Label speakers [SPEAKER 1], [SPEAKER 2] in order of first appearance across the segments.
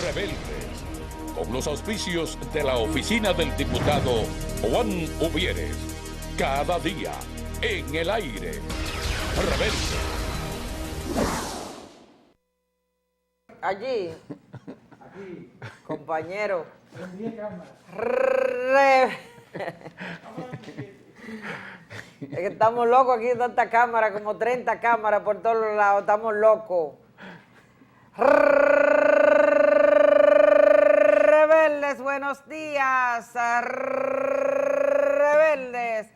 [SPEAKER 1] Rebeldes, con los auspicios de la oficina del diputado Juan Uvieres. Cada día en el aire. Rebeldes.
[SPEAKER 2] Allí, compañero. Es que estamos locos aquí, tanta cámara, como 30 cámaras por todos los lados, estamos locos. Rebeldes, buenos días, rebeldes.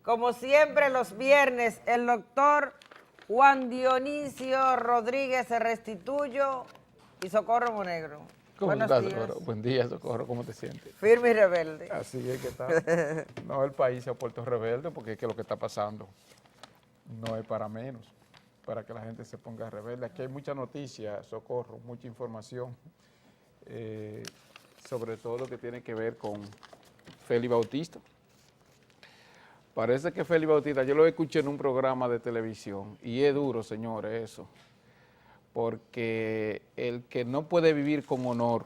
[SPEAKER 2] Como siempre los viernes, el doctor Juan Dionisio Rodríguez Restituyo y Socorro Monegro.
[SPEAKER 3] ¿Cómo
[SPEAKER 2] Buenos
[SPEAKER 3] estás,
[SPEAKER 2] días.
[SPEAKER 3] Socorro? Buen día, Socorro. ¿Cómo te sientes?
[SPEAKER 2] Firme y rebelde.
[SPEAKER 3] Así es que está. No, el país se ha puesto rebelde porque es que lo que está pasando no es para menos, para que la gente se ponga rebelde. Aquí hay mucha noticia, Socorro, mucha información, sobre todo lo que tiene que ver con Félix Bautista. Parece que Félix Bautista, yo lo escuché en un programa de televisión y es duro, señores, eso. Porque el que no puede vivir con honor,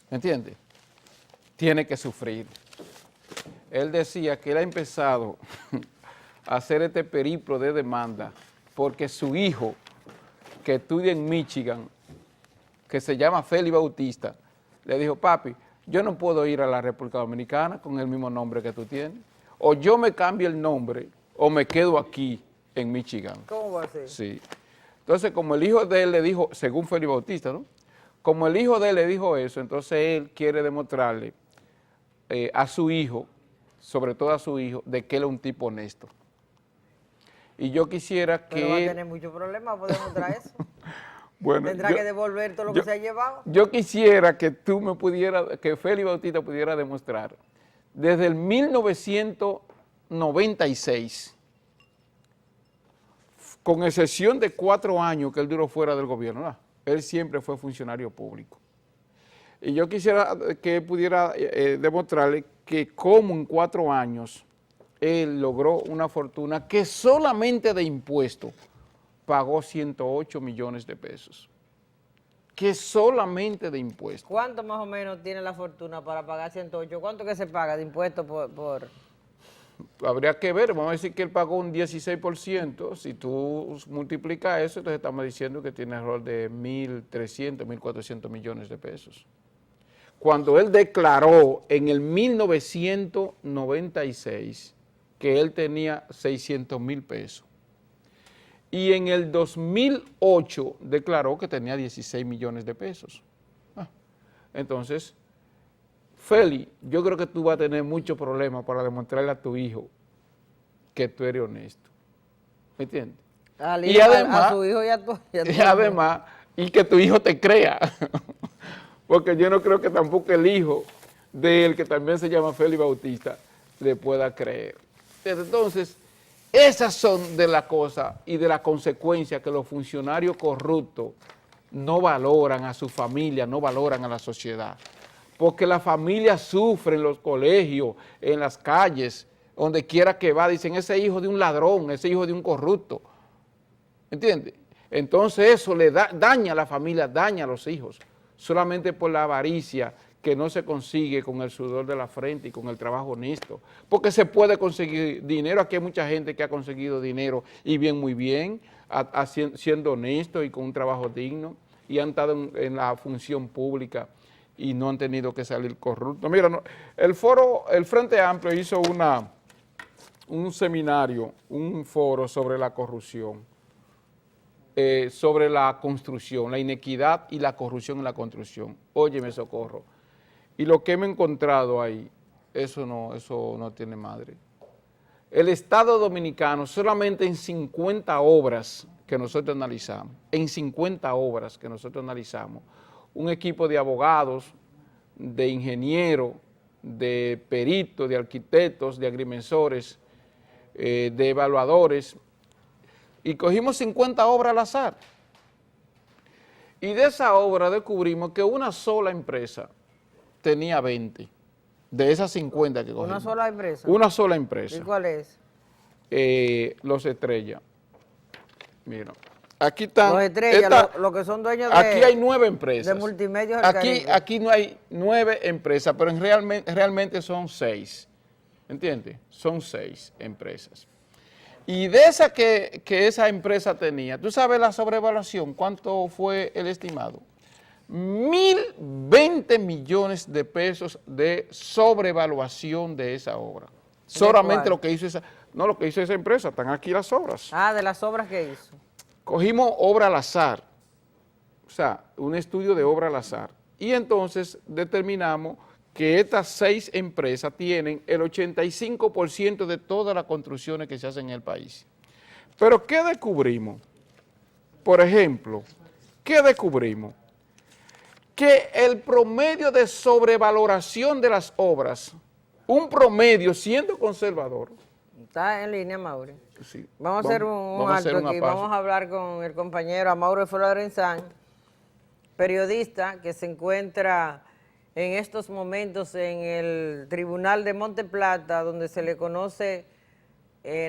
[SPEAKER 3] ¿me entiendes? Tiene que sufrir. Él decía que él ha empezado a hacer este periplo de demanda porque su hijo, que estudia en Michigan, que se llama Félix Bautista, le dijo, papi, yo no puedo ir a la República Dominicana con el mismo nombre que tú tienes. O yo me cambio el nombre o me quedo aquí en Michigan.
[SPEAKER 2] ¿Cómo va a ser?
[SPEAKER 3] Sí. Entonces, como el hijo de él le dijo, según Félix Bautista, ¿no? Como el hijo de él le dijo eso, entonces él quiere demostrarle a su hijo, sobre todo a su hijo, de que él es un tipo honesto. Y yo quisiera que...
[SPEAKER 2] Pero va a tener muchos problemas por demostrar eso.
[SPEAKER 3] Bueno,
[SPEAKER 2] Tendrá que devolver todo lo que se ha llevado.
[SPEAKER 3] Yo quisiera que tú me pudieras, que Félix Bautista pudiera demostrar, desde el 1996, con excepción de 4 años que él duró fuera del gobierno, ¿no? Él siempre fue funcionario público. Y yo quisiera que él pudiera demostrarle que cómo en 4 años él logró una fortuna que solamente de impuestos pagó 108 millones de pesos. Que solamente de impuestos.
[SPEAKER 2] ¿Cuánto más o menos tiene la fortuna para pagar 108? ¿Cuánto que se paga de impuestos por...?
[SPEAKER 3] Habría que ver, vamos a decir que él pagó un 16%, si tú multiplicas eso, entonces estamos diciendo que tiene error de 1.300, 1.400 millones de pesos. Cuando él declaró en el 1996 que él tenía 600,000 pesos, y en el 2008 declaró que tenía 16 millones de pesos. Entonces, Félix, yo creo que tú vas a tener muchos problemas para demostrarle a tu hijo que tú eres honesto. ¿Me entiendes?
[SPEAKER 2] Y además, a su hijo y a tu
[SPEAKER 3] además, y que tu hijo te crea. Porque yo no creo que tampoco el hijo de él, que también se llama Félix Bautista, le pueda creer. Entonces, esas son de las cosas y de las consecuencias que los funcionarios corruptos no valoran a su familia, no valoran a la sociedad. Porque la familia sufre en los colegios, en las calles, donde quiera que va, dicen, ese hijo de un ladrón, ese hijo de un corrupto. ¿Entiendes? Entonces eso le daña a la familia, daña a los hijos, solamente por la avaricia que no se consigue con el sudor de la frente y con el trabajo honesto. Porque se puede conseguir dinero, aquí hay mucha gente que ha conseguido dinero y bien, muy bien, siendo honesto y con un trabajo digno, y han estado en la función pública y no han tenido que salir corruptos. Mira, el Frente Amplio hizo un seminario, un foro sobre la corrupción, sobre la construcción, la inequidad y la corrupción en la construcción. Óyeme, Socorro, y lo que hemos encontrado ahí, eso no tiene madre. El Estado Dominicano, solamente en 50 obras que nosotros analizamos, un equipo de abogados, de ingenieros, de peritos, de arquitectos, de agrimensores, de evaluadores, y cogimos 50 obras al azar. Y de esa obra descubrimos que una sola empresa tenía 20, de esas 50 que cogimos.
[SPEAKER 2] ¿Una sola empresa?
[SPEAKER 3] Una sola empresa.
[SPEAKER 2] ¿Y cuál es?
[SPEAKER 3] Los Estrellas. Mira, Aquí están.
[SPEAKER 2] Los Estrellas, los que son dueños de...
[SPEAKER 3] Aquí hay 9 empresas.
[SPEAKER 2] De Multimedios del Caribe.
[SPEAKER 3] Aquí no hay 9 empresas, pero realmente son 6. ¿Entiendes? Son 6 empresas. Y de esa que esa empresa tenía, ¿tú sabes la sobrevaluación? ¿Cuánto fue el estimado? 1.020 millones de pesos de sobrevaluación de esa obra. Solamente lo que hizo esa... No, lo que hizo esa empresa, están aquí las obras.
[SPEAKER 2] Ah, de las obras que hizo.
[SPEAKER 3] Cogimos obra al azar, o sea, un estudio de obra al azar, y entonces determinamos que estas 6 empresas tienen el 85% de todas las construcciones que se hacen en el país. Pero ¿qué descubrimos? Por ejemplo, ¿qué descubrimos? Que el promedio de sobrevaloración de las obras, un promedio siendo conservador.
[SPEAKER 2] Está en línea, Mauri.
[SPEAKER 3] Sí,
[SPEAKER 2] Vamos a hacer un alto aquí, vamos a hablar con el compañero Amaury Florenzán, periodista que se encuentra en estos momentos en el Tribunal de Monte Plata, donde se le conoce,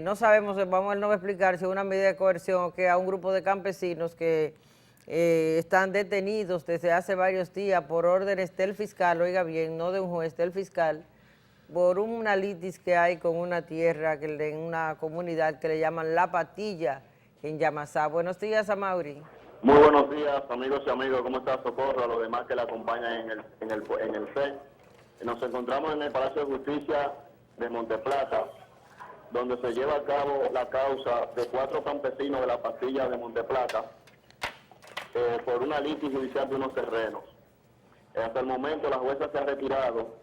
[SPEAKER 2] no sabemos, él no va a explicar si es una medida de coerción o que a un grupo de campesinos que están detenidos desde hace varios días por órdenes del fiscal, oiga bien, no de un juez, del fiscal, por una litis que hay con una tierra en una comunidad que le llaman La Patilla en Yamasá. Buenos días, Amaury.
[SPEAKER 4] Muy buenos días, amigos y amigos. ¿Cómo está Socorro? A los demás que la acompañan en el FED. Nos encontramos en el Palacio de Justicia de Monteplata, donde se lleva a cabo la causa de 4 campesinos de La Patilla de Monteplata por una litis judicial de unos terrenos. Hasta el momento la jueza se ha retirado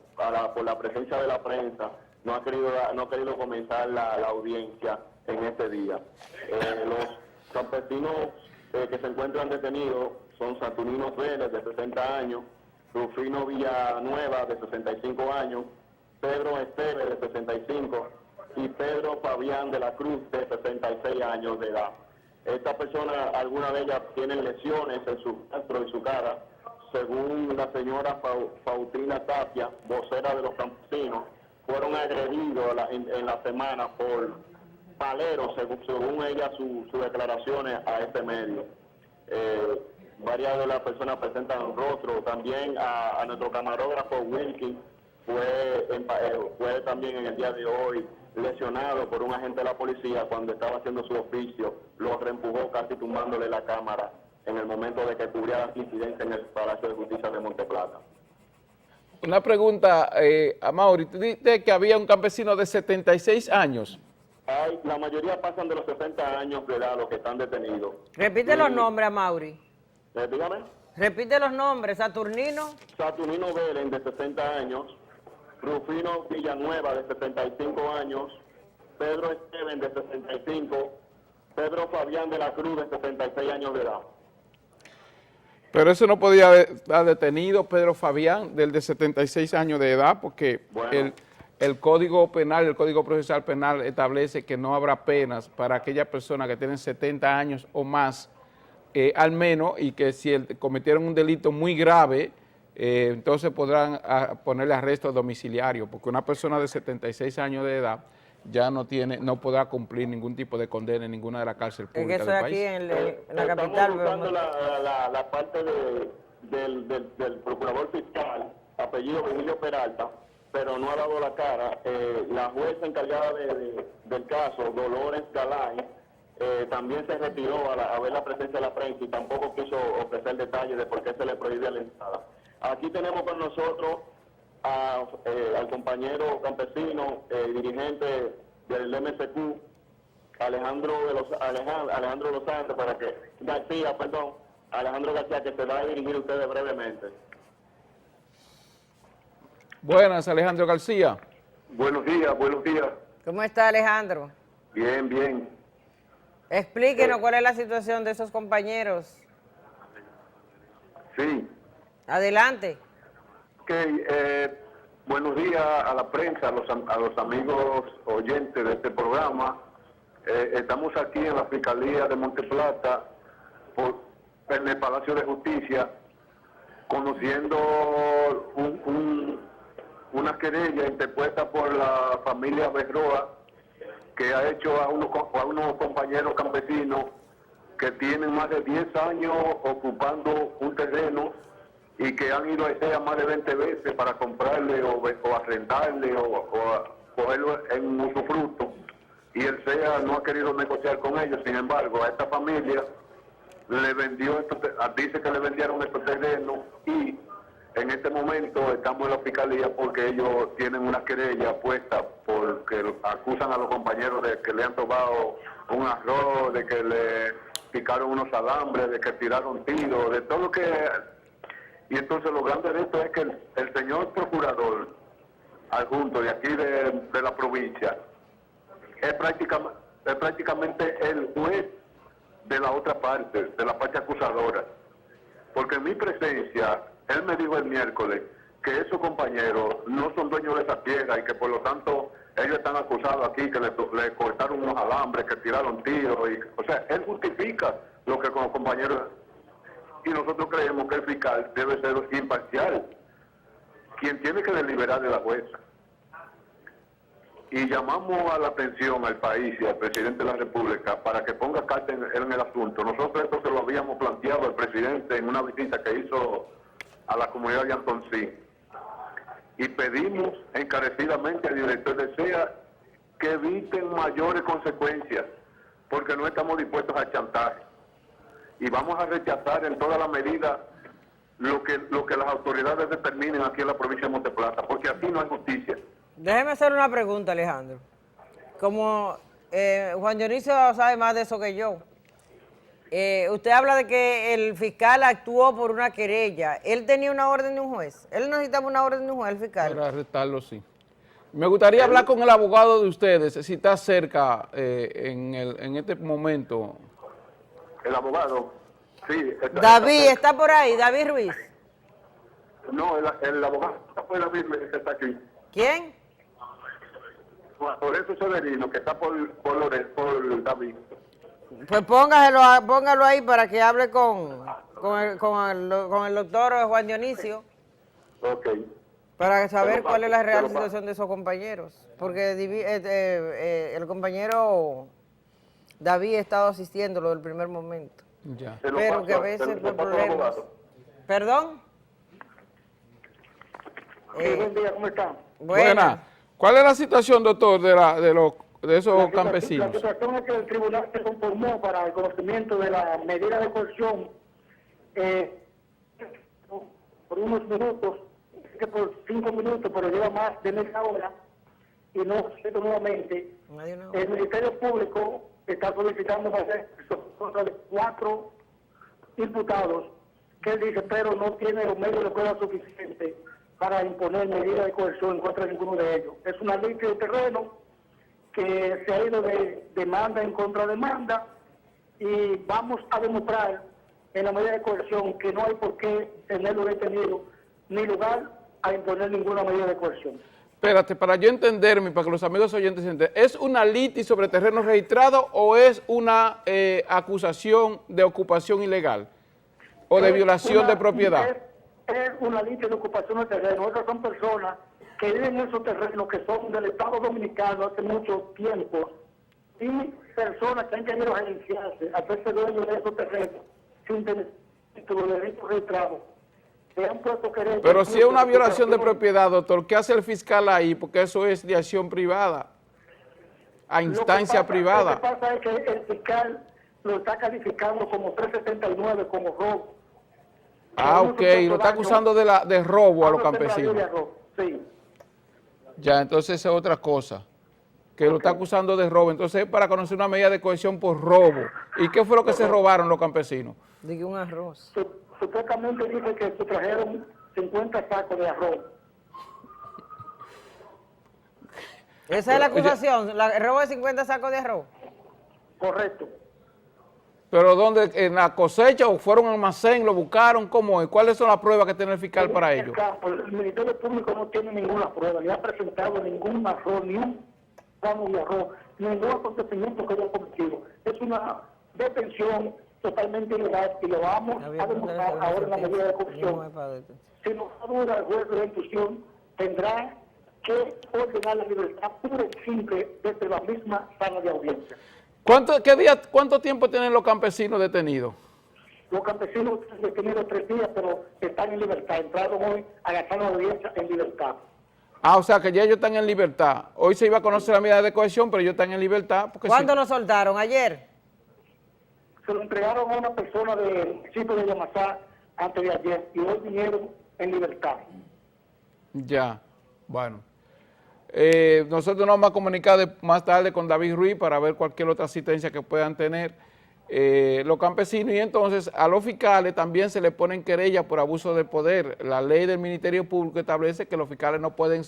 [SPEAKER 4] por la presencia de la prensa, no ha querido comenzar la audiencia en este día. Los campesinos que se encuentran detenidos son Saturnino Vélez, de 60 años, Rufino Villanueva, de 65 años, Pedro Esteves, de 65, y Pedro Fabián de la Cruz, de 66 años de edad. Estas personas, algunas de ellas tienen lesiones en su rostro y su cara. Según la señora Faustina Tapia, vocera de los campesinos, fueron agredidos en la semana por paleros, según ella, sus declaraciones a este medio. Varias de las personas presentan rostro. También a nuestro camarógrafo Wilkins fue también en el día de hoy lesionado por un agente de la policía cuando estaba haciendo su oficio. Lo reempujó casi tumbándole la cámara en el momento de que cubría la incidencia en el Palacio de Justicia de Monteplata.
[SPEAKER 3] Una pregunta, Amaury, tú dijiste que había un campesino de 76 años.
[SPEAKER 4] La mayoría pasan de los 60 años de edad los que están detenidos.
[SPEAKER 2] Repite los nombres, Amaury.
[SPEAKER 4] Dígame.
[SPEAKER 2] Repite los nombres, Saturnino
[SPEAKER 4] Vélez, de 60 años, Rufino Villanueva, de 75 años, Pedro Esteven, de 65, Pedro Fabián de la Cruz, de 66 años de edad.
[SPEAKER 3] Pero eso no podía estar detenido, Pedro Fabián, del de 76 años de edad, porque bueno, el Código Penal, el Código Procesal Penal establece que no habrá penas para aquellas personas que tienen 70 años o más, al menos, y que si cometieron un delito muy grave, entonces podrán ponerle arresto domiciliario, porque una persona de 76 años de edad ya no podrá cumplir ningún tipo de condena en ninguna de las cárceles públicas del país.
[SPEAKER 2] Es que eso es aquí en la capital.
[SPEAKER 4] Estamos buscando la parte del procurador fiscal, apellido Virgilio Peralta, pero no ha dado la cara. La jueza encargada del caso, Dolores Galán, también se retiró a ver la presencia de la prensa y tampoco quiso ofrecer detalles de por qué se le prohíbe la entrada. Aquí tenemos con nosotros al compañero campesino, dirigente del MSQ, Alejandro Los Santos, Alejandro García, que se va a dirigir a ustedes brevemente.
[SPEAKER 3] Buenas, Alejandro García.
[SPEAKER 4] Buenos días, buenos días.
[SPEAKER 2] ¿Cómo está, Alejandro?
[SPEAKER 4] Bien, bien.
[SPEAKER 2] Explíquenos cuál es la situación de esos compañeros.
[SPEAKER 4] Sí.
[SPEAKER 2] Adelante.
[SPEAKER 4] Buenos días a la prensa, a los amigos oyentes de este programa. Estamos aquí en la Fiscalía de Monteplata, en el Palacio de Justicia, conociendo una querella interpuesta por la familia Berroa, que ha hecho a unos compañeros campesinos que tienen más de 10 años ocupando un terreno y que han ido a ESEA más de 20 veces para comprarle o arrendarle o cogerlo en usufructo, y el SEA no ha querido negociar con ellos. Sin embargo, a esta familia le vendió, dice que le vendieron estos terrenos, y en este momento estamos en la fiscalía porque ellos tienen una querella puesta porque acusan a los compañeros de que le han robado un arroz, de que le picaron unos alambres, de que tiraron tiros, de todo lo que... Y entonces lo grande de esto es que el señor procurador adjunto de aquí de la provincia es prácticamente el juez de la otra parte, de la parte acusadora. Porque en mi presencia, él me dijo el miércoles que esos compañeros no son dueños de esa tierra y que por lo tanto ellos están acusados aquí, que le cortaron unos alambres, que tiraron tiros. O sea, él justifica lo que con los compañeros... Y nosotros creemos que el fiscal debe ser imparcial, quien tiene que deliberar de la jueza. Y llamamos a la atención al país y al presidente de la República para que ponga carta en el asunto. Nosotros esto se lo habíamos planteado al presidente en una visita que hizo a la comunidad de Antoncí. Y pedimos encarecidamente al director de SEA que eviten mayores consecuencias, porque no estamos dispuestos al chantaje. Y vamos a rechazar en toda la medida lo que las autoridades determinen aquí en la provincia de Monteplata, porque aquí no hay justicia.
[SPEAKER 2] Déjeme hacer una pregunta, Alejandro. Como Juan Dionisio sabe más de eso que yo, usted habla de que el fiscal actuó por una querella. ¿Él tenía una orden de un juez? ¿Él necesitaba una orden de un juez, el fiscal?
[SPEAKER 3] Para arrestarlo, sí. Me gustaría hablar con el abogado de ustedes, si está cerca en este momento.
[SPEAKER 4] El abogado, sí.
[SPEAKER 2] David, ¿está por ahí? David Ruiz.
[SPEAKER 4] No, el abogado fue David Ruiz, que está aquí.
[SPEAKER 2] ¿Quién?
[SPEAKER 4] Lorenzo Severino, que está por David.
[SPEAKER 2] Pues póngalo ahí para que hable con el doctor Juan Dionisio.
[SPEAKER 4] Ok.
[SPEAKER 2] Para saber cuál es la real situación de esos compañeros. Porque el compañero David ha estado asistiéndolo del primer momento.
[SPEAKER 3] Ya.
[SPEAKER 2] Pero que a veces por problemas. ¿Perdón?
[SPEAKER 5] Buen día, ¿cómo están?
[SPEAKER 3] Buena. ¿Cuál es la situación, doctor, de esos campesinos?
[SPEAKER 5] La situación es que el tribunal se conformó para el conocimiento de la medida de coerción por unos minutos, que por 5 minutos, pero lleva más de media hora, y no cito nuevamente. El Ministerio Público está solicitando hacer contra de 4 imputados, que él dice, pero no tiene los medios de prueba suficientes para imponer medidas de coerción en contra de ninguno de ellos. Es una limpia de terreno que se ha ido de demanda en contra demanda, y vamos a demostrar en la medida de coerción que no hay por qué tenerlo detenido ni lugar a imponer ninguna medida de coerción.
[SPEAKER 3] Espérate, para yo entenderme, para que los amigos oyentes se entiendan, ¿es una litis sobre terreno registrado o es una acusación de ocupación ilegal o de violación de propiedad?
[SPEAKER 5] Es una litis de ocupación de terreno. Esas son personas que viven en esos terrenos que son del Estado Dominicano hace mucho tiempo, y personas que han querido agenciarse, hacerse dueños de esos terrenos sin tener título de derecho registrado.
[SPEAKER 3] Pero si es una violación de propiedad, doctor, ¿qué hace el fiscal ahí? Porque eso es de acción privada, a instancia privada.
[SPEAKER 5] Lo que pasa es que el fiscal lo está calificando como 379, como robo.
[SPEAKER 3] Ah, ok, lo está acusando de robo a los campesinos.
[SPEAKER 5] Sí.
[SPEAKER 3] Ya, entonces esa es otra cosa, que lo está acusando de robo. Entonces es para conocer una medida de coerción por robo. ¿Y qué fue lo que se robaron los campesinos?
[SPEAKER 2] Digo un arroz.
[SPEAKER 5] Supuestamente dice que se trajeron 50 sacos de arroz.
[SPEAKER 2] ¿Esa es la acusación? ¿El robo de 50 sacos de arroz?
[SPEAKER 5] Correcto.
[SPEAKER 3] ¿Pero dónde? ¿En la cosecha o fueron a un almacén? ¿Lo buscaron? ¿Cómo es? ¿Cuáles son las pruebas que tiene el fiscal para ello?
[SPEAKER 5] El Ministerio Público no tiene ninguna prueba, ni ha presentado ningún arroz, ni un grano de arroz, ningún acontecimiento que haya cometido. Es una detención totalmente ilegal y lo vamos a demostrar ahora en la medida de coerción. Si no dura el juez de la institución, tendrá que ordenar la libertad pura y simple desde la misma sala de audiencia.
[SPEAKER 3] ¿Cuánto tiempo tienen los campesinos detenidos?
[SPEAKER 5] Los campesinos detenidos 3 días, pero están en libertad. Entraron hoy a la sala de audiencia en libertad.
[SPEAKER 3] Ah, o sea que ya ellos están en libertad. Hoy se iba a conocer la medida de cohesión, pero ellos están en libertad.
[SPEAKER 2] ¿Cuándo lo soltaron? ¿Ayer?
[SPEAKER 5] Se lo entregaron a una persona del municipio de Yamasá antes de ayer y hoy vinieron en libertad.
[SPEAKER 3] Ya, bueno. Nosotros nos vamos a comunicar más tarde con David Ruiz para ver cualquier otra asistencia que puedan tener los campesinos, y entonces a los fiscales también se les ponen querellas por abuso de poder. La ley del Ministerio Público establece que los fiscales no pueden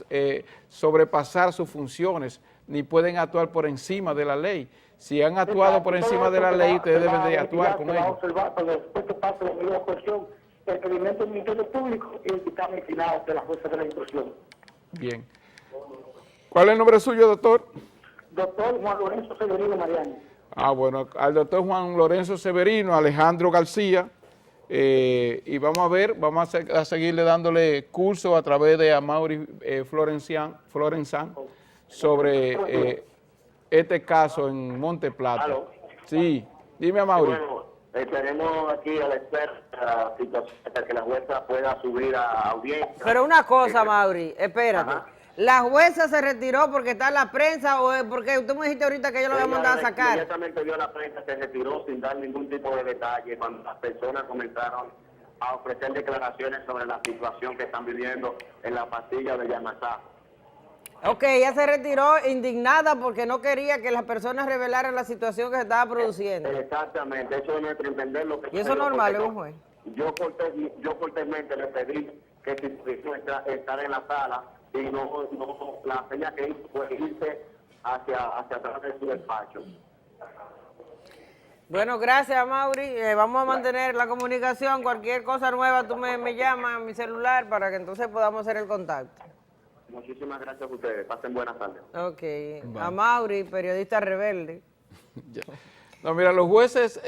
[SPEAKER 3] sobrepasar sus funciones, ni pueden actuar por encima de la ley. Si han actuado por encima de la ley, ustedes deben de actuar con ellos.
[SPEAKER 5] El pedimento del Ministerio Público y el dictamen final de la jueza de la instrucción.
[SPEAKER 3] Bien. ¿Cuál es el nombre suyo, doctor?
[SPEAKER 5] Doctor Juan Lorenzo Severino Mariani.
[SPEAKER 3] Ah, bueno, al doctor Juan Lorenzo Severino, Alejandro García, y vamos a ver, vamos a seguirle dándole curso a través de Amaury Florenzán sobre este caso en Monte Plata.
[SPEAKER 4] ¿Aló?
[SPEAKER 3] Sí, dime, Amaury.
[SPEAKER 4] Bueno, tenemos aquí a la experta hasta que la jueza pueda subir a audiencia.
[SPEAKER 2] Pero una cosa, Mauri, espérate.
[SPEAKER 4] Ajá.
[SPEAKER 2] ¿La jueza se retiró porque está en la prensa o es porque usted me dijiste ahorita que ella lo había mandado a sacar?
[SPEAKER 4] Inmediatamente vio la prensa, se retiró sin dar ningún tipo de detalle cuando las personas comenzaron a ofrecer declaraciones sobre la situación que están viviendo en la pastilla de Yamasá.
[SPEAKER 2] Ok, ella se retiró indignada porque no quería que las personas revelaran la situación que se estaba produciendo.
[SPEAKER 4] Exactamente, eso es nuestro entender lo que...
[SPEAKER 2] ¿Y eso es normal, es un juez?
[SPEAKER 4] Yo cortésmente le pedí que si pudiese estar en la sala y no la señal que hizo fue irse hacia atrás de su despacho.
[SPEAKER 2] Bueno, gracias, Mauri. Vamos a mantener la comunicación. Cualquier cosa nueva, tú me llamas a mi celular para que entonces podamos hacer el contacto.
[SPEAKER 4] Muchísimas gracias a ustedes. Pasen buenas tardes.
[SPEAKER 2] Ok.
[SPEAKER 3] Vale.
[SPEAKER 2] A Mauri, periodista rebelde.
[SPEAKER 3] Ya. No, mira, los jueces,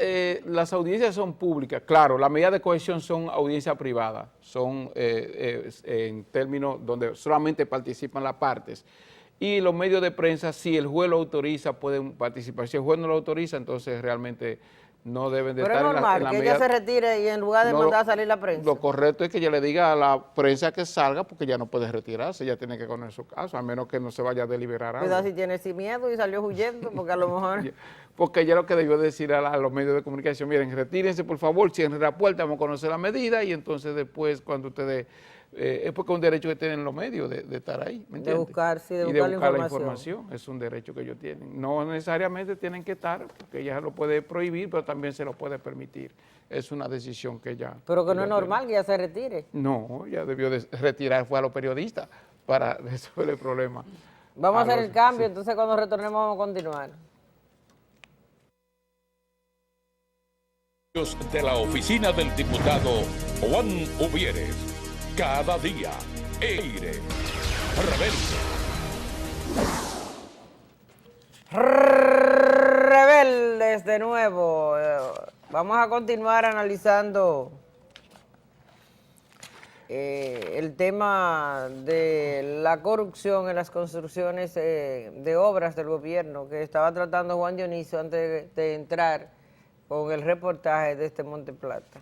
[SPEAKER 3] las audiencias son públicas. Claro, las medidas de cohesión son audiencias privadas, son en términos donde solamente participan las partes. Y los medios de prensa, si el juez lo autoriza, pueden participar. Si el juez no lo autoriza, entonces realmente no deben de
[SPEAKER 2] Pero
[SPEAKER 3] estar
[SPEAKER 2] es normal
[SPEAKER 3] en la
[SPEAKER 2] que
[SPEAKER 3] medida...
[SPEAKER 2] ella se retire y en lugar de mandar a salir la prensa.
[SPEAKER 3] Lo correcto es que ella le diga a la prensa que salga porque ya no puede retirarse, ella tiene que conocer su caso, a menos que no se vaya a deliberar algo.
[SPEAKER 2] Cuidado si tiene sin miedo y salió huyendo, porque a lo mejor...
[SPEAKER 3] Porque ella lo que debió decir a los medios de comunicación, miren, retírense por favor, cierren la puerta, vamos a conocer la medida y entonces después cuando ustedes... es porque es un derecho que tienen los medios de estar ahí, ¿me entiendes?
[SPEAKER 2] De buscar, sí, de
[SPEAKER 3] y
[SPEAKER 2] buscar
[SPEAKER 3] de
[SPEAKER 2] la
[SPEAKER 3] buscar
[SPEAKER 2] información.
[SPEAKER 3] Es un derecho que ellos tienen. No necesariamente tienen que estar, porque ella lo puede prohibir, pero también se lo puede permitir. Es una decisión que ella...
[SPEAKER 2] Pero que no es
[SPEAKER 3] ella
[SPEAKER 2] normal que ella se retire.
[SPEAKER 3] No, ella debió de retirar, fue a los periodistas para resolver el problema.
[SPEAKER 2] Vamos a hacer el cambio,
[SPEAKER 3] sí.
[SPEAKER 2] entonces cuando retornemos vamos a continuar.
[SPEAKER 1] De la oficina del diputado Juan Uvieres. Cada día, Aire.
[SPEAKER 2] Rebeldes de nuevo. Vamos a continuar analizando el tema de la corrupción en las construcciones de obras del gobierno que estaba tratando Juan Dionisio antes de entrar con el reportaje de este Monte Plata.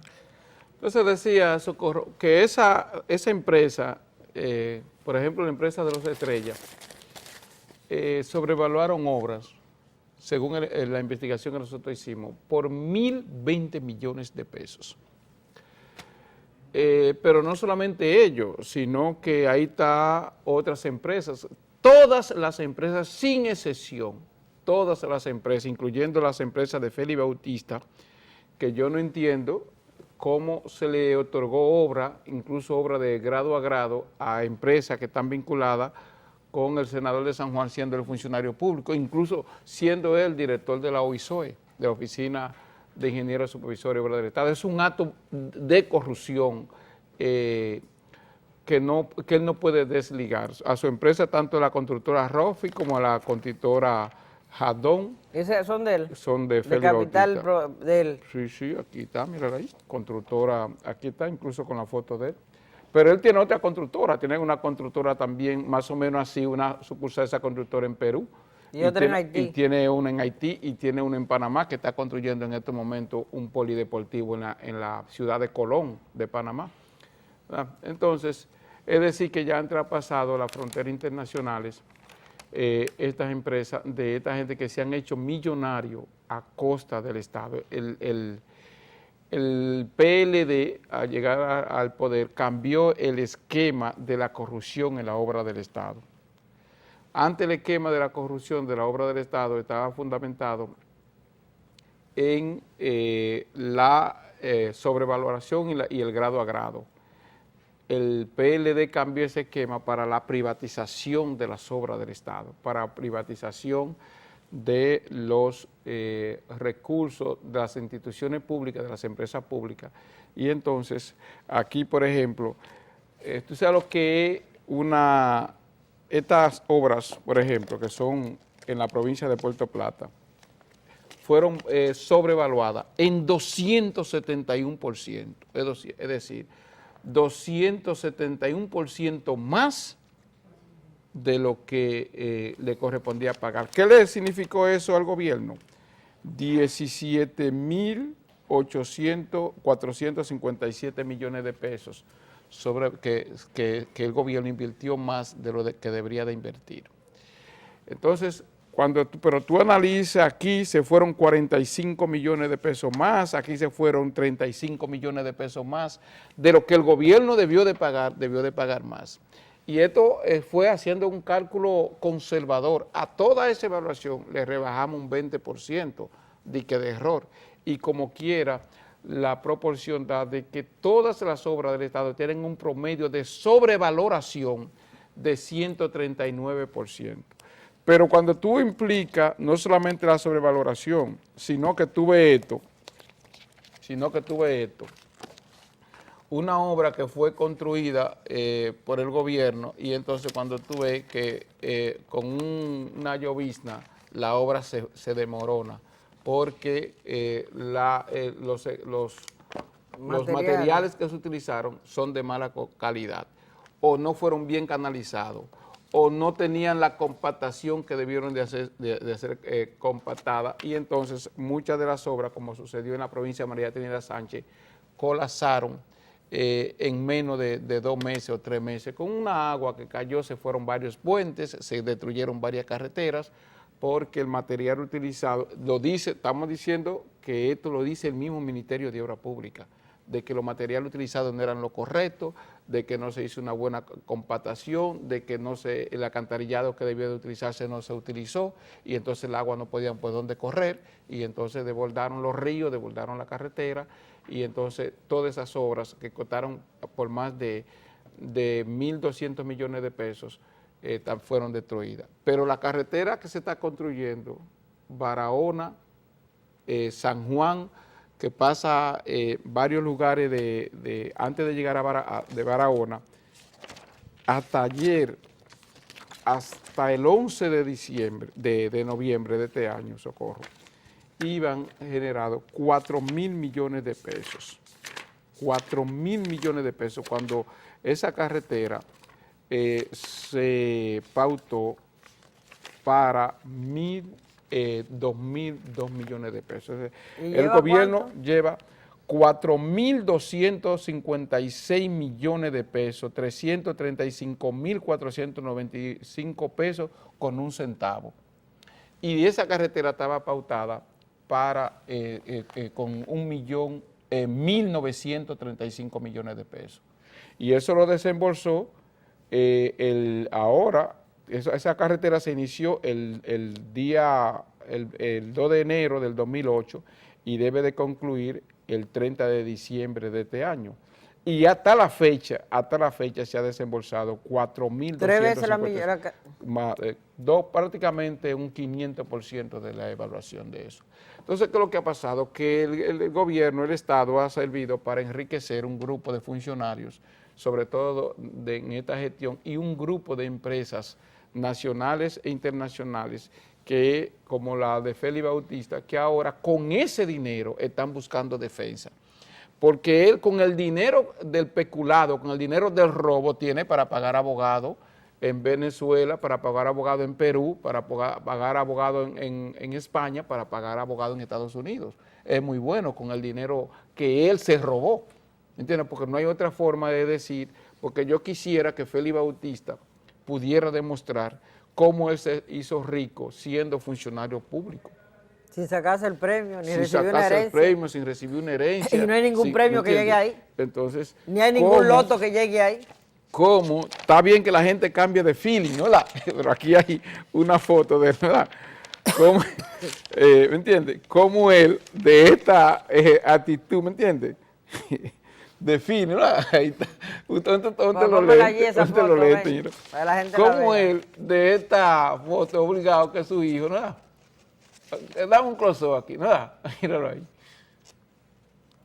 [SPEAKER 3] Entonces decía Socorro que esa empresa, por ejemplo la empresa de los Estrellas, sobrevaluaron obras, según la investigación que nosotros hicimos, por 1.020 millones de pesos. Pero no solamente ellos, sino que ahí está otras empresas, todas las empresas sin excepción, todas las empresas, incluyendo las empresas de Félix Bautista, que yo no entiendo cómo se le otorgó obra, incluso obra de grado a grado, a empresas que están vinculadas con el senador de San Juan siendo el funcionario público, incluso siendo él director de la OISOE, de la Oficina de Ingenieros Supervisores de Obras del Estado. Es un acto de corrupción que él no puede desligar a su empresa, tanto la constructora Rofi como a la constructora Jadón.
[SPEAKER 2] ¿Esos son de él?
[SPEAKER 3] Son de Félix
[SPEAKER 2] Capital
[SPEAKER 3] Bautista.
[SPEAKER 2] de él.
[SPEAKER 3] Sí, aquí está, mírala ahí, constructora, aquí está incluso con la foto de él. Pero él tiene otra constructora, tiene una constructora también, más o menos así, una sucursal de esa constructora en Perú.
[SPEAKER 2] Y otra en Haití.
[SPEAKER 3] Y tiene una en Haití y tiene una en Panamá que está construyendo en este momento un polideportivo en la ciudad de Colón, de Panamá. Entonces, es decir que ya han traspasado las fronteras internacionales estas empresas, de esta gente que se han hecho millonarios a costa del Estado. El PLD, al llegar al poder, cambió el esquema de la corrupción en la obra del Estado. Antes el esquema de la corrupción de la obra del Estado estaba fundamentado en la sobrevaloración y el grado a grado. El PLD cambió ese esquema para la privatización de las obras del Estado, para privatización de los recursos de las instituciones públicas, de las empresas públicas. Y entonces, aquí, por ejemplo, tú sabes lo que es estas obras, por ejemplo, que son en la provincia de Puerto Plata, fueron sobrevaluadas en 271%, es decir, 271% más de lo que le correspondía pagar. ¿Qué le significó eso al gobierno? 17.457 millones de pesos sobre que el gobierno invirtió más de lo que debería de invertir. Entonces, pero tú analizas, aquí se fueron 45 millones de pesos más, aquí se fueron 35 millones de pesos más, de lo que el gobierno debió de pagar más. Y esto fue haciendo un cálculo conservador. A toda esa evaluación le rebajamos un 20% de error. Y como quiera, la proporción da de que todas las obras del Estado tienen un promedio de sobrevaloración de 139%. Pero cuando tú implicas no solamente la sobrevaloración, sino que tú ves esto, una obra que fue construida por el gobierno, y entonces cuando tú ves que con una llovizna la obra se demorona, porque los materiales que se utilizaron son de mala calidad, o no fueron bien canalizados, o no tenían la compactación que debieron de ser compactada, y entonces muchas de las obras, como sucedió en la provincia de María Trinidad Sánchez, colapsaron en menos de 2 meses o 3 meses. Con una agua que cayó se fueron varios puentes, se destruyeron varias carreteras, porque el material utilizado, estamos diciendo que esto lo dice el mismo Ministerio de Obras Públicas, de que los materiales utilizados no eran lo correcto, de que no se hizo una buena compactación, de que el alcantarillado que debía de utilizarse no se utilizó, y entonces el agua no podía por dónde correr, y entonces desbordaron los ríos, desbordaron la carretera, y entonces todas esas obras que costaron por más de 1.200 millones de pesos fueron destruidas. Pero la carretera que se está construyendo, Barahona, San Juan, que pasa varios lugares antes de llegar de Barahona, hasta ayer, hasta el 11 de noviembre de este año, Socorro, iban generados 4.000 millones de pesos. 4.000 millones de pesos, cuando esa carretera se pautó para 2 millones de pesos. El gobierno lleva 4.256 millones de pesos, 335.495 pesos con un centavo. Y esa carretera estaba pautada para con 1.935 millones de pesos. Y eso lo desembolsó esa carretera se inició el 2 de enero del 2008 y debe de concluir el 30 de diciembre de este año. Y hasta la fecha se ha desembolsado 4.250.
[SPEAKER 2] 3 veces la millonada.
[SPEAKER 3] Prácticamente un 500% de la evaluación de eso. Entonces, ¿qué es lo que ha pasado? Que el gobierno, el Estado, ha servido para enriquecer un grupo de funcionarios, sobre todo en esta gestión, y un grupo de empresas nacionales e internacionales, que como la de Félix Bautista, que ahora con ese dinero están buscando defensa. Porque él con el dinero del peculado, con el dinero del robo, tiene para pagar abogados, en Venezuela, para pagar abogado en Perú, para pagar abogado en España, para pagar abogado en Estados Unidos. Es muy bueno con el dinero que él se robó, ¿entiendes? Porque no hay otra forma de decir, porque yo quisiera que Félix Bautista pudiera demostrar cómo él se hizo rico siendo funcionario público.
[SPEAKER 2] Sin sacarse el premio, ni
[SPEAKER 3] sin
[SPEAKER 2] recibir una
[SPEAKER 3] sacarse
[SPEAKER 2] herencia.
[SPEAKER 3] el premio, sin recibir una herencia.
[SPEAKER 2] Y no hay ningún premio que llegue ahí.
[SPEAKER 3] Entonces,
[SPEAKER 2] ni hay ningún loto que llegue ahí.
[SPEAKER 3] ¿Cómo? Está bien que la gente cambie de feeling, ¿no? Pero aquí hay una foto de verdad. ¿Cómo, ¿me entiendes? Cómo él, de esta actitud, ¿me entiendes? De feeling, ¿no? Ahí está. ¿Dónde lo lee? ¿Cómo él, de esta foto, obligado que su hijo, ¿no? Dame un close-up aquí, ¿no? Míralo ahí.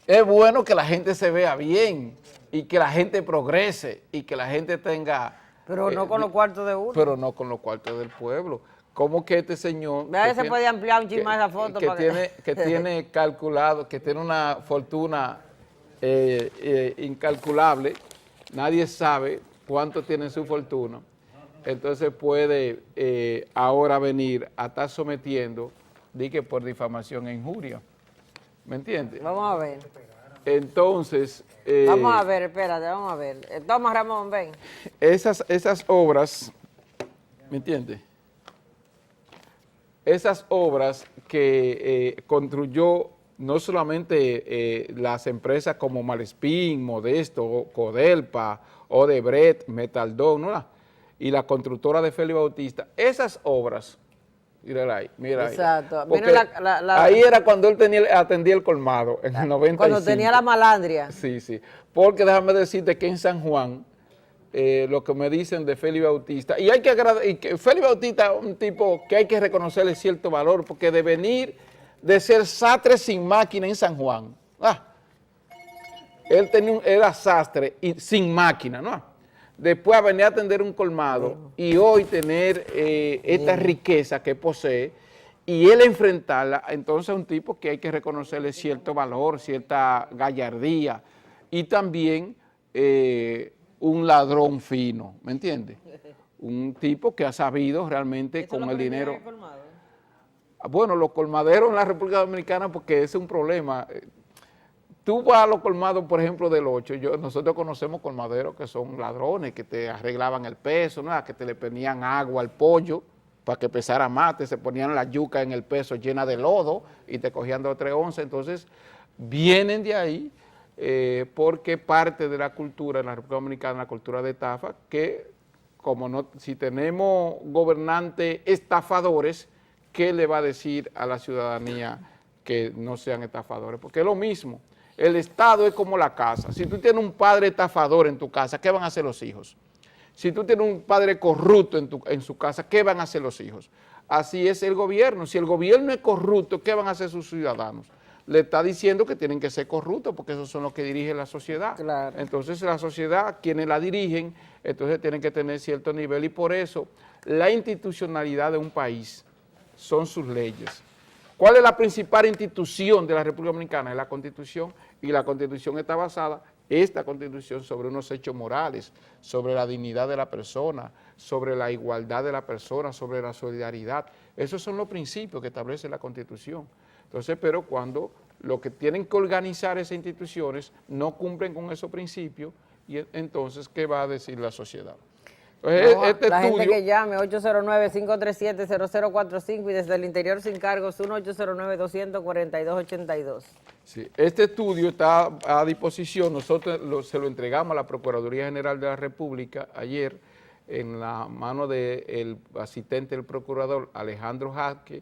[SPEAKER 3] Es bueno que la gente se vea bien y que la gente progrese y que la gente tenga...
[SPEAKER 2] Pero no con los cuartos de uno.
[SPEAKER 3] Pero no con los cuartos del pueblo. ¿Cómo que este señor...
[SPEAKER 2] Vea que se puede ampliar un chisme más esa foto.
[SPEAKER 3] Que tiene calculado, que tiene una fortuna incalculable, nadie sabe cuánto tiene su fortuna, entonces puede ahora venir a estar sometiendo, dije, por difamación e injuria. ¿Me entiendes?
[SPEAKER 2] Vamos a ver.
[SPEAKER 3] Entonces...
[SPEAKER 2] vamos a ver, espérate, vamos a ver. Toma, Ramón, ven.
[SPEAKER 3] Esas obras, ¿me entiendes? Esas obras que construyó no solamente las empresas como Malespín, Modesto, Codelpa, Odebrecht, Metaldón, ¿no? Y la constructora de Félix Bautista, esas obras, mírala ahí, mira ahí.
[SPEAKER 2] Exacto.
[SPEAKER 3] Ahí era cuando él atendía el colmado, en el 95.
[SPEAKER 2] Cuando tenía la malandria.
[SPEAKER 3] Sí, sí. Porque déjame decirte que en San Juan, lo que me dicen de Félix Bautista, y hay que Félix Bautista es un tipo que hay que reconocerle cierto valor, porque de venir de ser sastre sin máquina en San Juan, él era sastre y sin máquina, ¿no? Después venir a atender un colmado y hoy tener esta riqueza que posee y él enfrentarla, entonces es un tipo que hay que reconocerle cierto valor, cierta gallardía y también un ladrón fino, ¿me entiendes? Un tipo que ha sabido realmente con el dinero. Bueno, los colmaderos en la República Dominicana, porque ese es un problema. Tú vas a los colmados, por ejemplo, del 8, nosotros conocemos colmaderos que son ladrones, que te arreglaban el peso, ¿no? Que te le ponían agua al pollo para que pesara más, se ponían la yuca en el peso llena de lodo y te cogían 2 o 3 onzas. Entonces, vienen de ahí porque parte de la cultura en la República Dominicana, la cultura de estafa, que como no, si tenemos gobernantes estafadores, ¿qué le va a decir a la ciudadanía que no sean estafadores? Porque es lo mismo. El Estado es como la casa. Si tú tienes un padre estafador en tu casa, ¿qué van a hacer los hijos? Si tú tienes un padre corrupto en su casa, ¿qué van a hacer los hijos? Así es el gobierno. Si el gobierno es corrupto, ¿qué van a hacer sus ciudadanos? Le está diciendo que tienen que ser corruptos porque esos son los que dirigen la sociedad.
[SPEAKER 2] Claro.
[SPEAKER 3] Entonces la sociedad, quienes la dirigen, entonces tienen que tener cierto nivel y por eso la institucionalidad de un país son sus leyes. ¿Cuál es la principal institución de la República Dominicana? Es la Constitución, y la Constitución está basada, esta Constitución, sobre unos hechos morales, sobre la dignidad de la persona, sobre la igualdad de la persona, sobre la solidaridad. Esos son los principios que establece la Constitución. Entonces, pero cuando lo que tienen que organizar esas instituciones no cumplen con esos principios, y entonces, ¿qué va a decir la sociedad?
[SPEAKER 2] Entonces, la gente que llame 809-537-0045 y desde el interior sin cargos 1-809-242-8282.
[SPEAKER 3] Sí, este estudio está a disposición, nosotros se lo entregamos a la Procuraduría General de la República ayer en la mano del asistente del procurador Alejandro Jaque,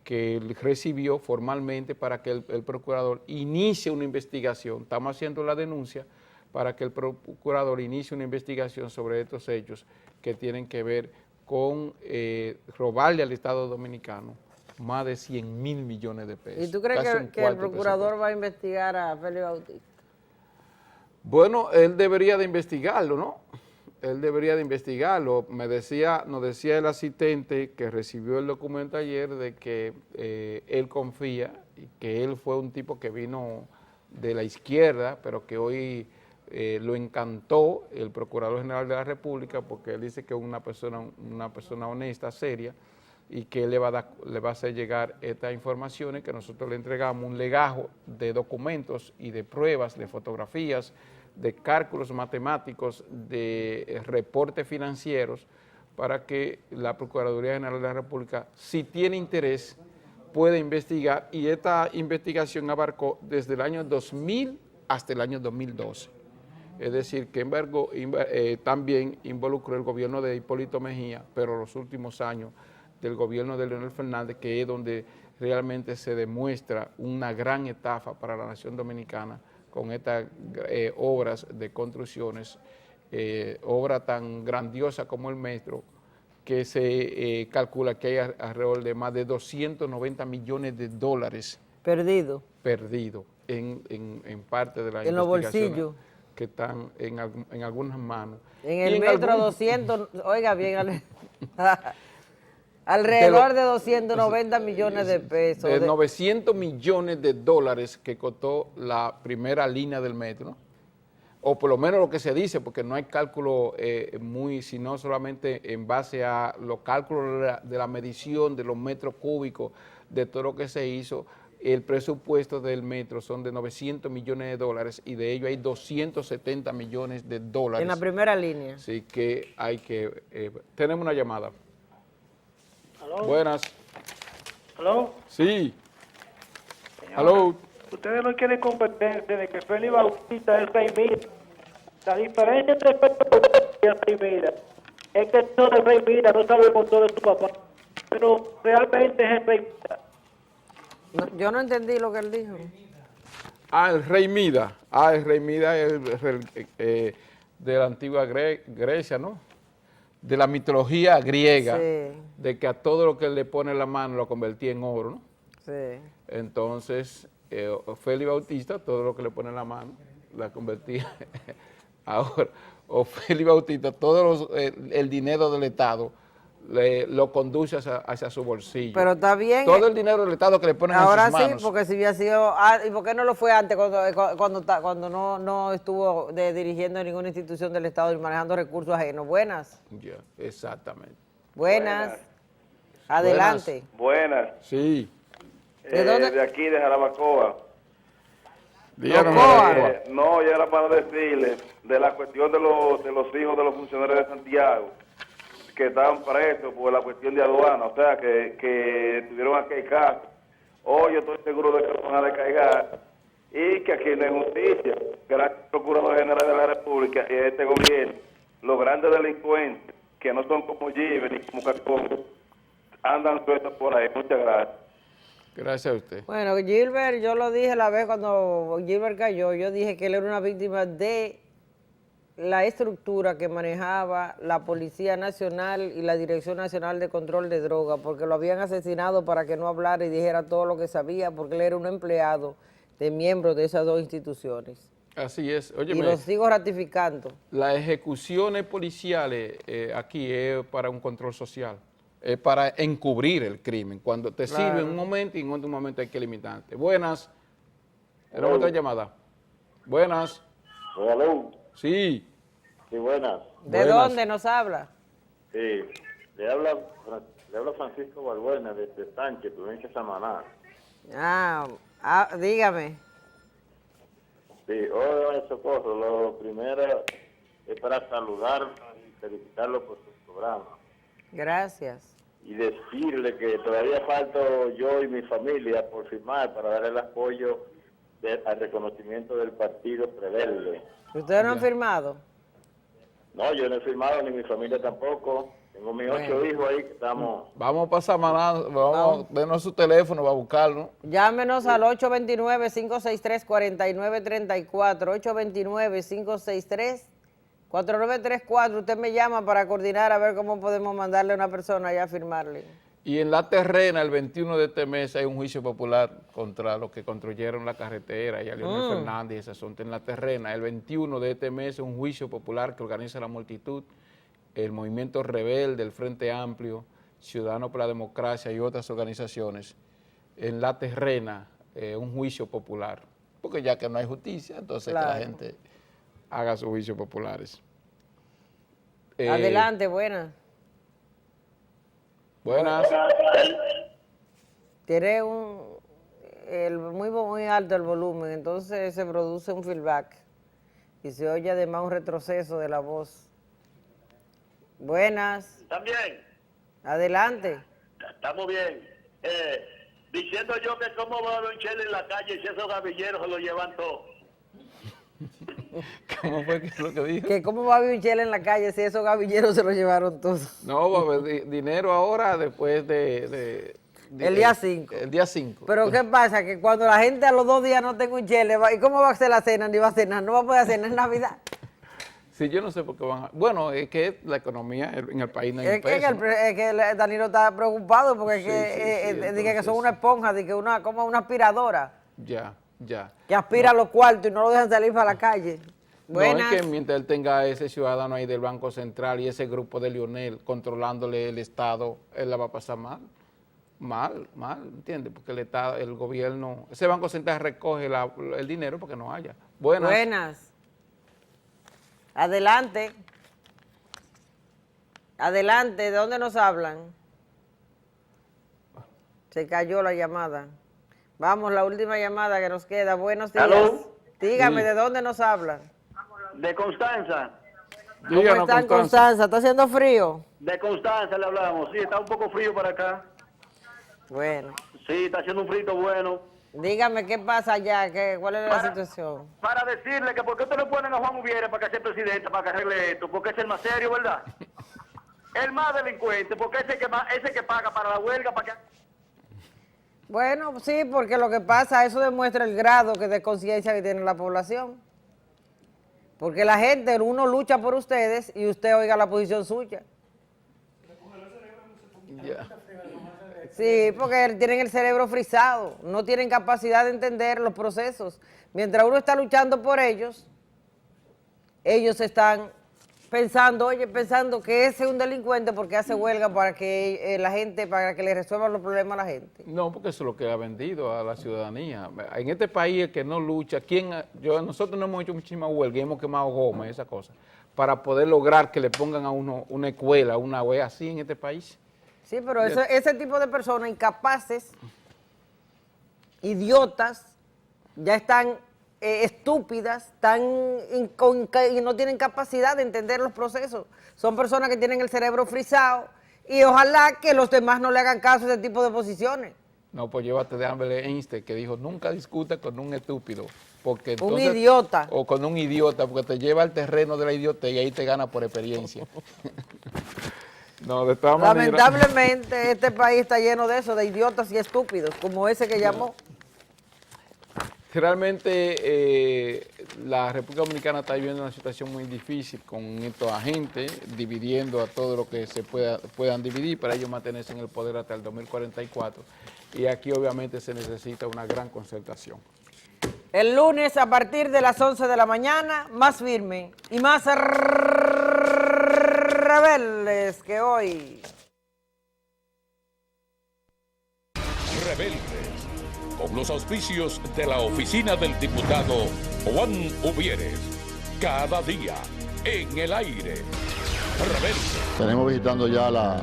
[SPEAKER 3] que recibió formalmente para que el procurador inicie una investigación. Estamos haciendo la denuncia para que el procurador inicie una investigación sobre estos hechos que tienen que ver con robarle al Estado Dominicano más de 100.000 millones de pesos.
[SPEAKER 2] ¿Y tú crees que el procurador va a investigar a Félix Bautista?
[SPEAKER 3] Bueno, él debería de investigarlo, ¿no? Él debería de investigarlo. Nos decía el asistente que recibió el documento ayer de que él confía y que él fue un tipo que vino de la izquierda, pero que hoy lo encantó el Procurador General de la República porque él dice que es una persona honesta, seria, y que él le va a hacer llegar estas informaciones que nosotros le entregamos, un legajo de documentos y de pruebas, de fotografías, de cálculos matemáticos, de reportes financieros, para que la Procuraduría General de la República, si tiene interés, pueda investigar, y esta investigación abarcó desde el año 2000 hasta el año 2012. Es decir, que también involucró el gobierno de Hipólito Mejía, pero los últimos años del gobierno de Leonel Fernández, que es donde realmente se demuestra una gran estafa para la nación dominicana con estas obras de construcciones, obra tan grandiosa como el metro, que se calcula que hay alrededor de más de 290 millones de dólares perdido en parte de la investigación. En los bolsillos. Que están en algunas manos.
[SPEAKER 2] En el metro 200, oiga bien, alrededor de 290 millones de pesos.
[SPEAKER 3] De 900 millones de dólares que costó la primera línea del metro, o por lo menos lo que se dice, porque no hay cálculo sino solamente en base a los cálculos de la medición de los metros cúbicos, de todo lo que se hizo. El presupuesto del metro son de 900 millones de dólares y de ello hay 270 millones de dólares.
[SPEAKER 2] En la primera línea.
[SPEAKER 3] Sí, que hay que... tenemos una llamada.
[SPEAKER 5] ¿Aló?
[SPEAKER 3] Buenas.
[SPEAKER 5] ¿Aló?
[SPEAKER 3] Sí. ¿Aló?
[SPEAKER 5] Ustedes no quieren comprender desde que Félix Bautista es rey Mira. La diferencia entre Félix Bautista y el rey Mira es que el hijo del rey Mira no sabe con todo de su papá, pero realmente es el rey Mira.
[SPEAKER 2] No, yo no entendí lo que él dijo.
[SPEAKER 3] El rey Mida. El rey Mida es de la antigua Grecia, ¿no? De la mitología griega, sí. De que a todo lo que él le pone en la mano lo convertía en oro, ¿no? Sí. Entonces, Félix Bautista, todo lo que le pone en la mano, la convertía ahora. O Félix Bautista, todo el dinero del Estado, lo conduce hacia su bolsillo.
[SPEAKER 2] Pero está bien.
[SPEAKER 3] Todo el dinero del Estado que le ponen en sus manos.
[SPEAKER 2] Ahora sí, porque si hubiera sido... ¿Y por qué no lo fue antes cuando no estuvo dirigiendo ninguna institución del Estado y manejando recursos ajenos? Buenas.
[SPEAKER 3] Ya, exactamente.
[SPEAKER 2] Buenas. Adelante.
[SPEAKER 6] Buenas.
[SPEAKER 3] Sí.
[SPEAKER 2] ¿De dónde?
[SPEAKER 6] De aquí, de Jarabacoa.
[SPEAKER 3] Díganos,
[SPEAKER 6] no, ya era para decirle de la cuestión de los hijos de los funcionarios de Santiago, que estaban presos por la cuestión de aduana, o sea, que tuvieron aquel caso. Hoy yo estoy seguro de que lo van a descargar y que aquí no hay justicia. Gracias al Procurador General de la República y a este gobierno, los grandes delincuentes, que no son como Giver ni como Carcón, andan sueltos por ahí. Muchas gracias.
[SPEAKER 3] Gracias a usted.
[SPEAKER 2] Bueno, Gilbert, yo lo dije la vez cuando Gilbert cayó, yo dije que él era una víctima de la estructura que manejaba la Policía Nacional y la Dirección Nacional de Control de Drogas, porque lo habían asesinado para que no hablara y dijera todo lo que sabía, porque él era un empleado de miembros de esas dos instituciones.
[SPEAKER 3] Así es. Óyeme,
[SPEAKER 2] y lo sigo ratificando.
[SPEAKER 3] Las ejecuciones policiales aquí es para un control social, es para encubrir el crimen. Cuando te sirve en un momento y en otro momento hay que limitarte. Buenas. Tenemos otra llamada. Buenas.
[SPEAKER 4] Hello.
[SPEAKER 3] Sí.
[SPEAKER 4] Sí, buenas.
[SPEAKER 2] ¿De dónde nos habla?
[SPEAKER 4] Sí, le habla Francisco Balbuena desde Sánchez, provincia de Samaná.
[SPEAKER 2] Dígame.
[SPEAKER 4] Sí, hola, Socorro, lo primero es para saludar y felicitarlo por su programa.
[SPEAKER 2] Gracias.
[SPEAKER 4] Y decirle que todavía falto yo y mi familia por firmar para dar el apoyo al reconocimiento del Partido Rebelde.
[SPEAKER 2] ¿Ustedes no han firmado?
[SPEAKER 4] No, yo no he firmado, ni mi familia tampoco. Tengo mis 8 hijos ahí que estamos...
[SPEAKER 3] Vamos a pasar mañana, vamos a denos su teléfono para buscarlo.
[SPEAKER 2] Llámenos al 829-563-4934, 829-563-4934. Usted me llama para coordinar a ver cómo podemos mandarle a una persona allá a firmarle.
[SPEAKER 3] Y en La Terrena, el 21 de este mes, hay un juicio popular contra los que construyeron la carretera y a Leonel Fernández y ese asunto. En La Terrena, el 21 de este mes, un juicio popular que organiza la multitud, el Movimiento Rebelde, el Frente Amplio, Ciudadanos por la Democracia y otras organizaciones. En La Terrena, un juicio popular. Porque ya que no hay justicia, entonces claro, que la gente haga sus juicios populares.
[SPEAKER 2] Adelante, buenas.
[SPEAKER 3] Buenas.
[SPEAKER 2] Tiene muy alto el volumen, entonces se produce un feedback y se oye además un retroceso de la voz. Buenas.
[SPEAKER 7] También.
[SPEAKER 2] Adelante.
[SPEAKER 7] Estamos bien. Diciendo yo que cómo va a haber un chele en la calle si esos gavilleros se lo llevan todo.
[SPEAKER 3] ¿Cómo fue que lo que dijo?
[SPEAKER 2] Que cómo va a haber un chele en la calle si esos gavilleros se lo llevaron todos.
[SPEAKER 3] No, va a haber dinero ahora después
[SPEAKER 2] el día 5.
[SPEAKER 3] El día 5.
[SPEAKER 2] Pero ¿qué pasa? Que cuando la gente a los 2 días no tenga un chele, ¿y cómo va a ser la cena? Ni va a cenar, no va a poder cenar en Navidad.
[SPEAKER 3] Sí, yo no sé por qué van a... Bueno, es que la economía en el país no hay un peso.
[SPEAKER 2] Es que Danilo está preocupado porque que son una esponja, como una aspiradora.
[SPEAKER 3] Ya.
[SPEAKER 2] Que aspira a los cuartos y no lo dejan salir para la calle. Buenas.
[SPEAKER 3] No, es que mientras él tenga ese ciudadano ahí del Banco Central y ese grupo de Lionel controlándole el Estado, él la va a pasar mal. Mal, ¿entiendes? Porque el gobierno, ese Banco Central recoge el dinero porque no haya. Buenas.
[SPEAKER 2] Adelante. ¿De dónde nos hablan? Se cayó la llamada. Vamos, la última llamada que nos queda. Buenos días.
[SPEAKER 7] ¿Aló?
[SPEAKER 2] Dígame, ¿de dónde nos hablan?
[SPEAKER 7] De Constanza.
[SPEAKER 2] ¿Cómo está en Constanza? ¿Está haciendo frío?
[SPEAKER 7] De Constanza le hablamos. Sí, está un poco frío para acá.
[SPEAKER 2] Bueno.
[SPEAKER 7] Sí, está haciendo un frito bueno.
[SPEAKER 2] Dígame, ¿qué pasa allá? ¿Cuál es la situación?
[SPEAKER 7] Para decirle que por qué ustedes no ponen a Juan Ubiere para que sea presidente, para que arregle esto, porque es el más serio, ¿verdad? El más delincuente, porque ese que paga para la huelga, para que...
[SPEAKER 2] Bueno, sí, porque lo que pasa, eso demuestra el grado de conciencia que tiene la población. Porque la gente, uno lucha por ustedes y usted oiga la posición suya. Sí, porque tienen el cerebro frisado, no tienen capacidad de entender los procesos. Mientras uno está luchando por ellos, ellos están pensando que ese es un delincuente porque hace huelga para que para que le resuelvan los problemas a la gente.
[SPEAKER 3] No, porque eso es lo que ha vendido a la ciudadanía. En este país el que no lucha, nosotros no hemos hecho muchísima huelga y hemos quemado goma y esas cosas, para poder lograr que le pongan a uno una escuela, una wea así en este país.
[SPEAKER 2] Sí, pero ese tipo de personas incapaces, idiotas, ya están estúpidas, y no tienen capacidad de entender los procesos. Son personas que tienen el cerebro frisado y ojalá que los demás no le hagan caso a ese tipo de posiciones.
[SPEAKER 3] No, pues llévate de Albert Einstein, que dijo, nunca discuta con un estúpido. Porque entonces,
[SPEAKER 2] un idiota.
[SPEAKER 3] O con un idiota, porque te lleva al terreno de la idiotez y ahí te gana por experiencia. No, de todas maneras.
[SPEAKER 2] Lamentablemente este país está lleno de eso, de idiotas y estúpidos, como ese que llamó.
[SPEAKER 3] Realmente la República Dominicana está viviendo una situación muy difícil con estos agentes, dividiendo a todo lo que se puedan dividir para ellos mantenerse en el poder hasta el 2044. Y aquí obviamente se necesita una gran concertación.
[SPEAKER 2] El lunes a partir de las 11 de la mañana, más firme y más rebeldes que hoy.
[SPEAKER 1] Rebeldes, con los auspicios de la oficina del diputado Juan Ubieres. Cada día en el aire. Rebeldes.
[SPEAKER 8] Tenemos visitando ya la